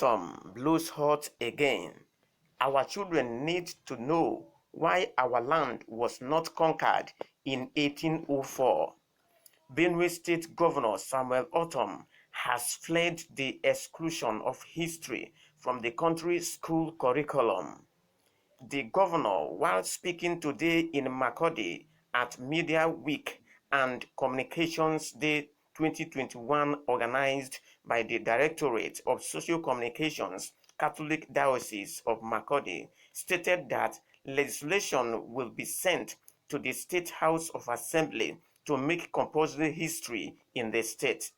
autumn blows hot again. Our children need to know why our land was not conquered in 1804. Benue State Governor Samuel Ortom has fled the exclusion of history from the country's school curriculum. The governor, while speaking today in Makurdi at Media Week and Communications Day 2021 organized by the Directorate of Social Communications, Catholic Diocese of Makurdi, stated that legislation will be sent to the State House of Assembly to make compulsory history in the state.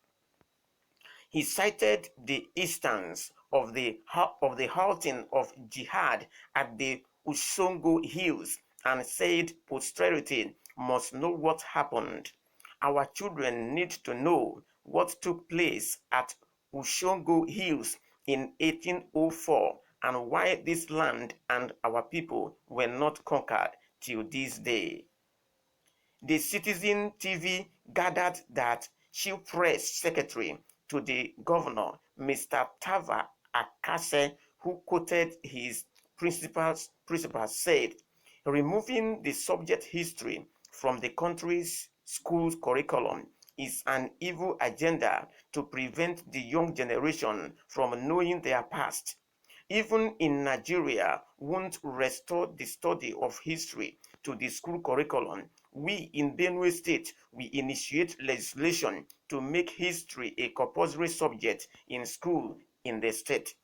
He cited the instance of the halting of jihad at the Ushongo Hills and said posterity must know what happened. Our children need to know what took place at Ushongo Hills in 1804 and why this land and our people were not conquered till this day. The Citizen TV gathered that Chief Press Secretary to the governor, Mr. Tava Akase, who quoted his principals, said, removing the subject history from the country's school's curriculum is an evil agenda to prevent the young generation from knowing their past. Even in Nigeria, won't restore the study of history to the school curriculum. We in Benue State, we initiate legislation to make history a compulsory subject in school in the state.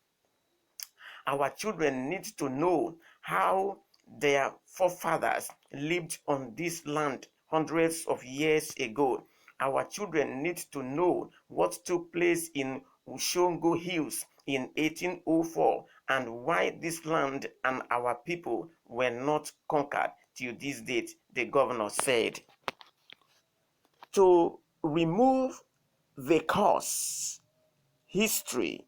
Our children need to know how their forefathers lived on this land hundreds of years ago. Our children need to know what took place in Ushongo Hills in 1804 and why this land and our people were not conquered till this date, the governor said. To remove the course history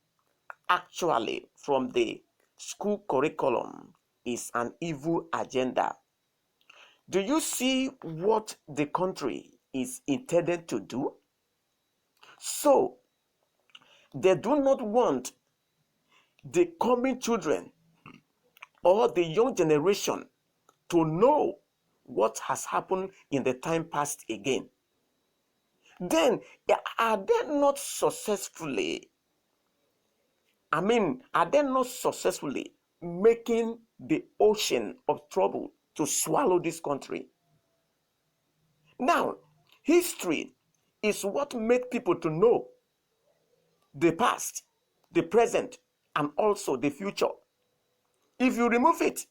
actually from the school curriculum is an evil agenda. Do you see what the country is intended to do? So, they do not want the coming children or the young generation to know what has happened in the time past again. Then, are they not successfully making the ocean of trouble to swallow this country? Now, history is what makes people to know the past, the present, and also the future. If you remove it,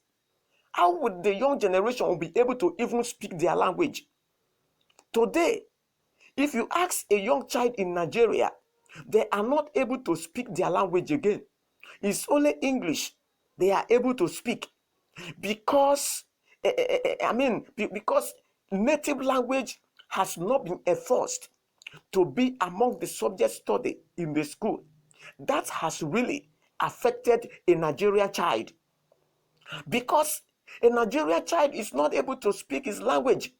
how would the young generation be able to even speak their language? Today, if you ask a young child in Nigeria, they are not able to speak their language again. It's only English they are able to speak because because native language has not been enforced to be among the subject study in the school. That has really affected a Nigerian child because a Nigerian child is not able to speak his language.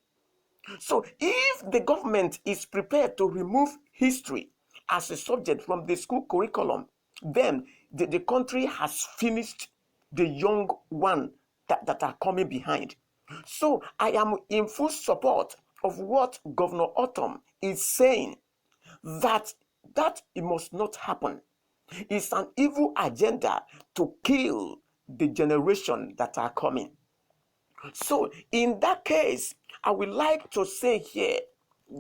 So if the government is prepared to remove history as a subject from the school curriculum, then the country has finished the young one that are coming behind. So I am in full support of what Governor Ortom is saying, that it must not happen. It's an evil agenda to kill the generation that are coming. So in that case, I would like to say here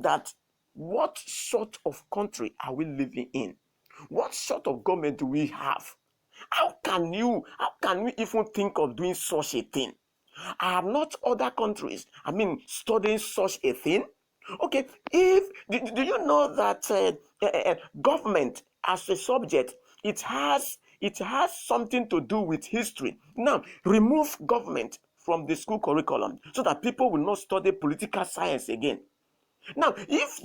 that what sort of country are we living in? What sort of government do we have? How can we even think of doing such a thing? Are not other countries, studying such a thing? Okay, do you know that government as a subject, it has something to do with history. Now, remove government from the school curriculum so that people will not study political science again. Now, if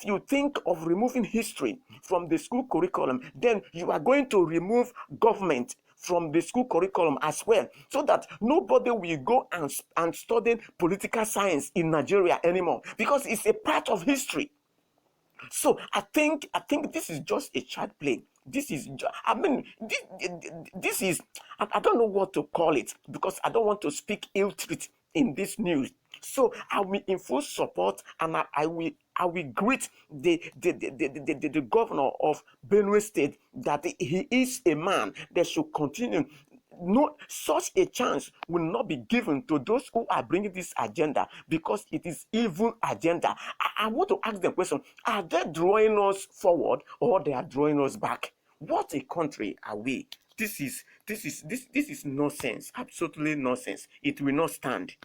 you think of removing history from the school curriculum, then you are going to remove government from the school curriculum as well, so that nobody will go and study political science in Nigeria anymore, because it's a part of history. So I think this is just a child play. This is, I mean, this is, I don't know what to call it, because I don't want to speak ill treat in this news. So I will in full support, and I will greet the governor of Benue State, that he is a man that should continue. No, such a chance will not be given to those who are bringing this agenda, because it is evil agenda. I want to ask them question: are they drawing us forward, or they are drawing us back? What a country are we? This is nonsense. Absolutely nonsense. It will not stand.